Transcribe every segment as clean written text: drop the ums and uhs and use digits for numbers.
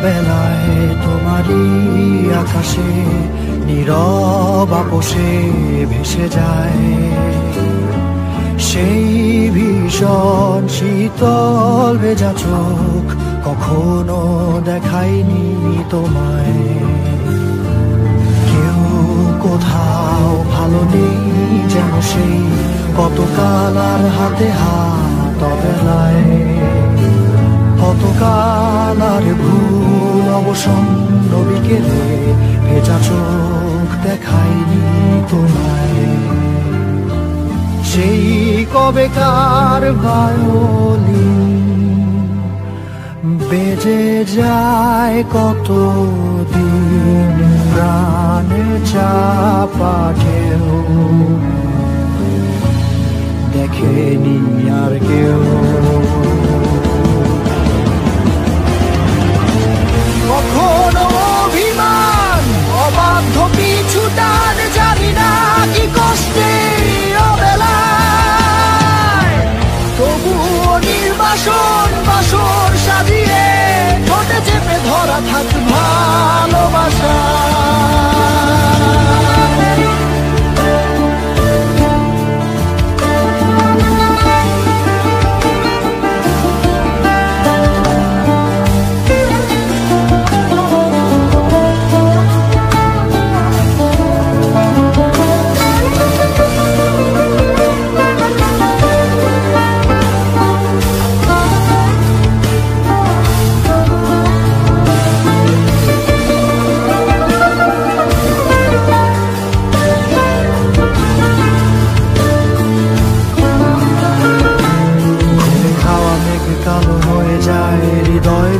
অবেলায় তোমারই আকাশে নীরব আপোষে ভেসে যায় সেই ভীষণ শীতল ভেজা চোখ, কখনো দেখায়নি তোমায়। কেউ কোথাও ভালো নেই যেন সেই কতকাল আর হাতে হাত অবেলায়, কতকাল আর ভুল অবসন্ন বিকেলে ভেজা চোখ দেখায়নি তোমায়। সেই কবেকার ভায়োলিন বেজে যায় কতদিন, প্রাণে চাপা ঢেউ দেখেনি আর কেউ। কখনো অভিমান অবাধ্য পিছু টান, জানি না কি কষ্টে অবেলায়, তবুও নির্বাসন বাসর সাজিয়ে ঠোঁটে চেপে ধরা থাক ভালোবাসা।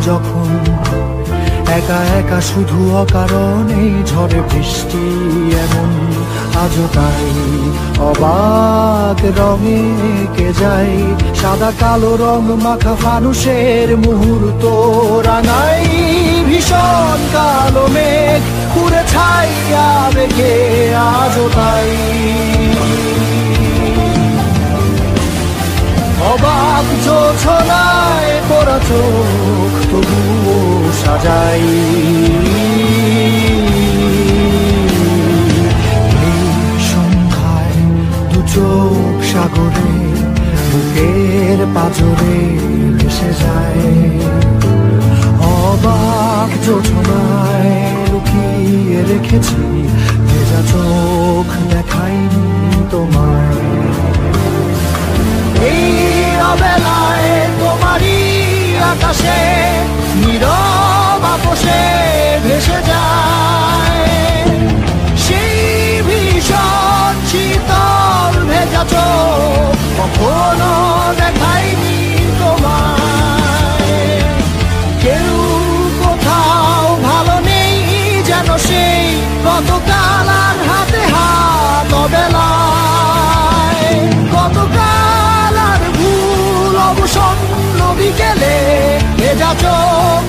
যখন একা একা শুধু অকারণে ঝড়ে বৃষ্টি এমন, আজও তাই অবাক রঙে কে যায় সাদা কালো রং মাখা ফানুষের মুহূর্ত রাঙাই। ভীষণ কালো মেঘ পুরে ছাইয়া বেগে আজও তাই অবাক জোছনায় পড়া চোখ তবুও সাজাই। এই সন্ধ্যায় দু চোখ সাগরে বুকের পাঁজরে ভেসে যায়, অবাক জোছনায় লুকিয়ে রেখেছি ভেজা চোখ দেখাইনি তোমায়। এই অবেলায় তোমারই আকাশে নীরব আপোষে ভেসে যায় সেই ভীষণ শীতল ভেজা চোখ, কখনো দেখায়নি তোমায়। কেউ কোথাও ভালো নেই যেন সেই কতকাল আর হাতে হাত অবেলায়, কতকাল আর ভুল অবসন্ন বিকেলে ভেজা চোখ